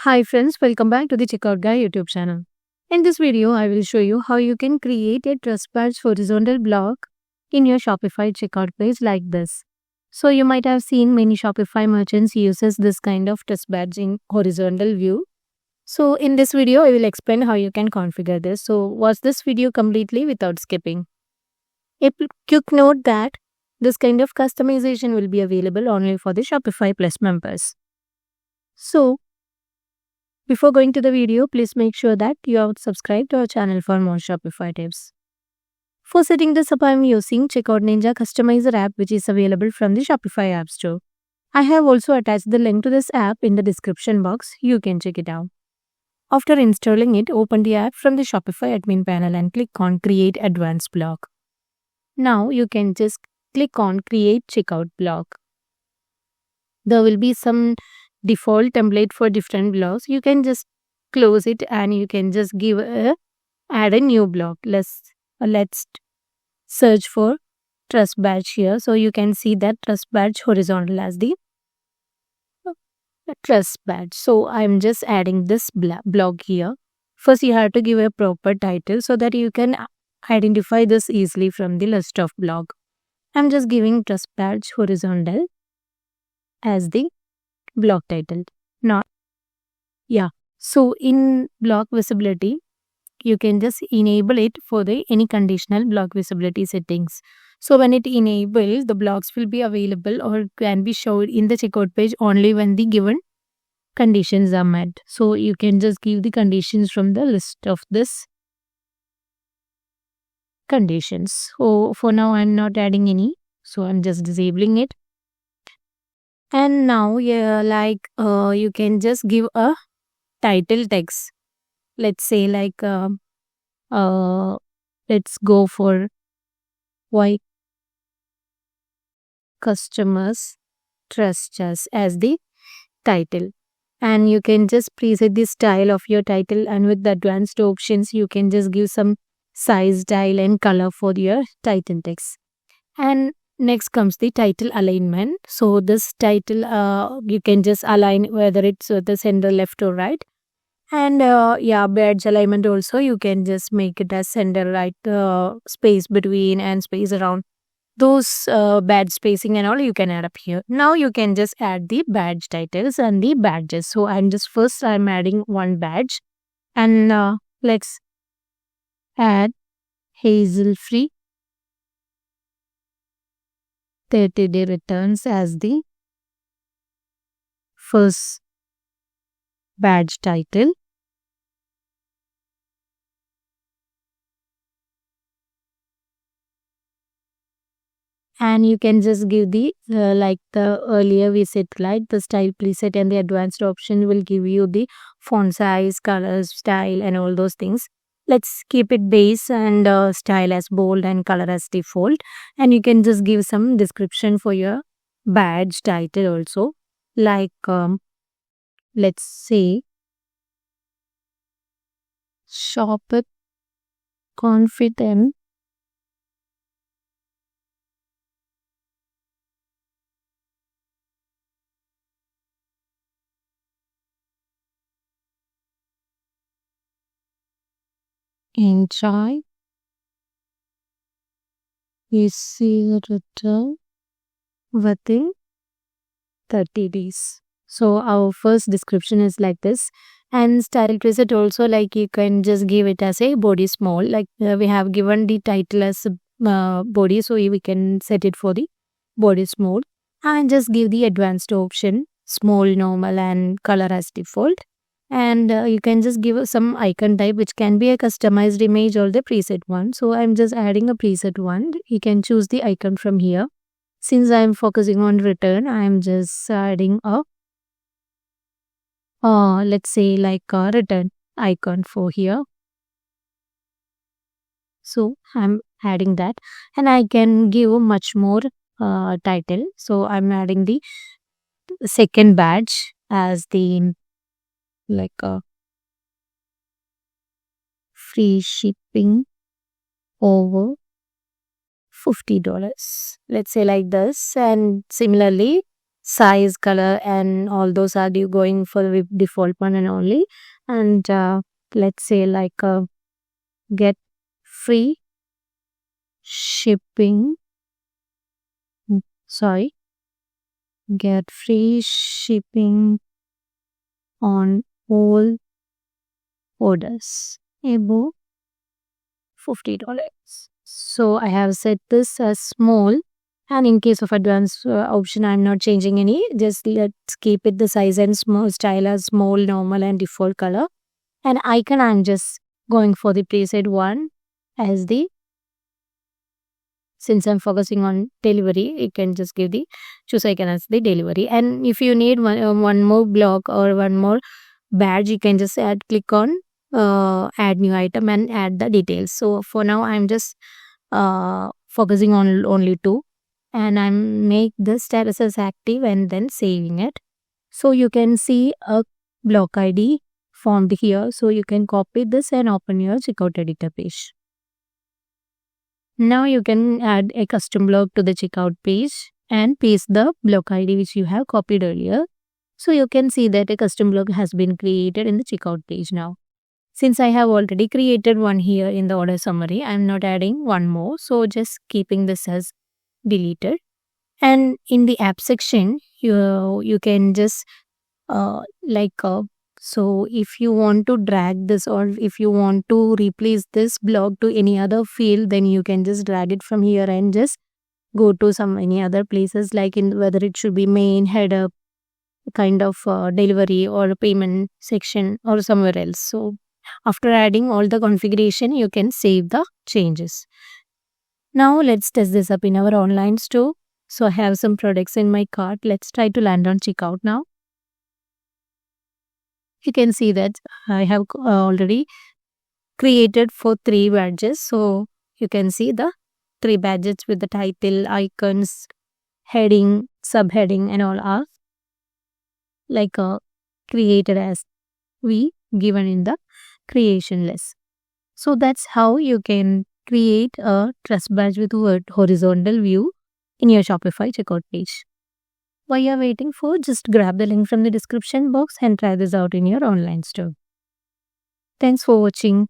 Hi friends, welcome back to the Checkout Guy YouTube channel. In this video, I will show you how you can create a trust badge horizontal block in your Shopify checkout page like this. So you might have seen many Shopify merchants uses this kind of trust badge in horizontal view. So in this video, I will explain how you can configure this. So watch this video completely without skipping. A quick note that this kind of customization will be available only for the Shopify Plus members. So before going to the video, please make sure that you are subscribed to our channel for more Shopify tips. For setting this up, I am using Checkout Ninja Customizer app, which is available from the Shopify App Store. I have also attached the link to this app in the description box. You can check it out. After installing it, open the app from the Shopify admin panel and click on Create Advanced Block. Now you can just click on Create Checkout Block. There will be some default template for different blocks. You can just close it and you can just add a new block. Let's search for trust badge here. So you can see that trust badge horizontal as the trust badge. So I'm just adding this block here. First you have to give a proper title so that you can identify this easily from the list of block. I'm just giving trust badge horizontal as the block title. So in block visibility, you can just enable it for the any conditional block visibility settings. So when it enables, the blocks will be available or can be showed in the checkout page only when the given conditions are met. So you can just give the conditions from the list of this conditions. So for now, I'm not adding any. So I'm just disabling it. And now, you can just give a title text. Let's say let's go for why customers trust us as the title. And you can just preset the style of your title, and with the advanced options, you can just give some size, style, and color for your title text. And next comes the title alignment. So this title, you can just align whether it's the center, left, or right. And badge alignment also, you can just make it as center, right, space between and space around. Those badge spacing and all you can add up here. Now you can just add the badge titles and the badges. So I'm adding one badge, and let's add hassle free 30-day returns as the first badge title. And you can just give the like the earlier we said, right, the style preset and the advanced option will give you the font size, colors, style, and all those things. Let's keep it base and style as bold and color as default. And you can just give some description for your badge title also, like let's say shop with confident enjoy easy return within 30 days. So our first description is like this. And style preset also, like you can just give it as a body small, like we have given the title as body, so we can set it for the body small, and just give the advanced option small, normal, and color as default. And you can just give some icon type, which can be a customized image or the preset one. So I'm just adding a preset one. You can choose the icon from here. Since I'm focusing on return, I'm just adding a let's say like a return icon for here. So I'm adding that, and I can give much more title. So I'm adding the second badge as the like a free shipping over $50. Let's say like this. And similarly, size, color, and all those are you going for the default one and only. And let's say like get free shipping. Sorry, get free shipping on all orders above $50. So I have set this as small, and in case of advanced option, I'm not changing any. Just let's keep it the size and small style as small, normal, and default color. And icon, I'm just going for the preset one as the, since I'm focusing on delivery, you can just give the choose icon as the delivery. And if you need one more block or one more badge, you can just click on add new item and add the details. So for now, I'm just focusing on only two, and I'm make the status as active and then saving it. So you can see a block ID formed here. So you can copy this and open your checkout editor page. Now you can add a custom block to the checkout page and paste the block ID which you have copied earlier. So you can see that a custom block has been created in the checkout page now. Since I have already created one here in the order summary, I'm not adding one more. So just keeping this as deleted. And in the app section, you can just so if you want to drag this or if you want to replace this block to any other field, then you can just drag it from here and just go to some any other places, like in whether it should be main, header, kind of delivery or payment section or somewhere else. So after adding all the configuration, you can save the changes. Now let's test this up in our online store. So I have some products in my cart. Let's try to land on checkout now. You can see that I have already created for 3 badges. So you can see the 3 badges with the title, icons, heading, subheading, and all are like created as we given in the creation list. So that's how you can create a trust badge with horizontal view in your Shopify checkout page. While you're waiting for, just grab the link from the description box and try this out in your online store. Thanks for watching.